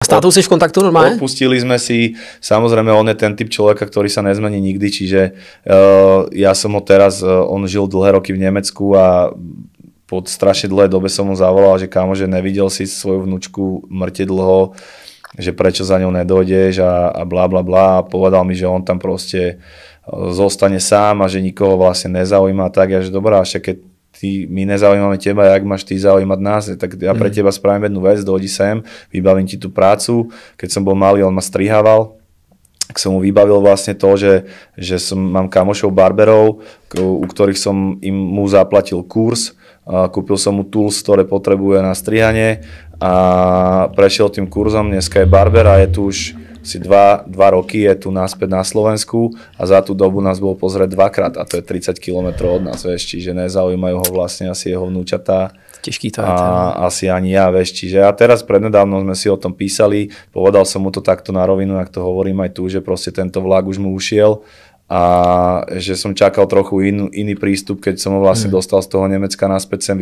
tátou jsi v kontaktu normálne? Odpustili sme si, samozrejme on je ten typ človeka, ktorý sa nezmení nikdy, čiže ja som ho teraz, on žil dlhé roky v Nemecku a po strašne dlhé dobe som mu zavolal, že kámo, že nevidel si svoju vnúčku mŕte dlho, že prečo za ňou nedojdeš a blá blá blá, a povedal mi, že on tam proste zostane sám a že nikoho vlastne nezaujíma, tak ja, že dobrá, však keď my nezaujímame teba, jak máš ty zaujímať nás, tak ja pre teba spravím jednu vec, dojdi sem, vybavím ti tú prácu. Keď som bol malý, on ma strihával, tak som mu vybavil vlastne to, že mám kamošov barberov, u ktorých som mu zaplatil kurz, kúpil som mu tools, ktoré potrebuje na strihanie a prešiel tým kurzom, dneska je barber a je tu už si 2 roky, je tu naspäť na Slovensku a za tú dobu nás bol pozrieť 2-krát a to je 30 km od nás, vieš, čiže nezaujímajú ho vlastne asi jeho vnúčatá. Těžký to je. A asi ani ja, vieš, čiže a teraz prednedávno sme si o tom písali, povedal som mu to takto na rovinu, jak to hovorím aj tu, že proste tento vlak už mu ušiel a že som čakal trochu iný prístup, keď som ho vlastne dostal z toho Nemecka naspäť sem.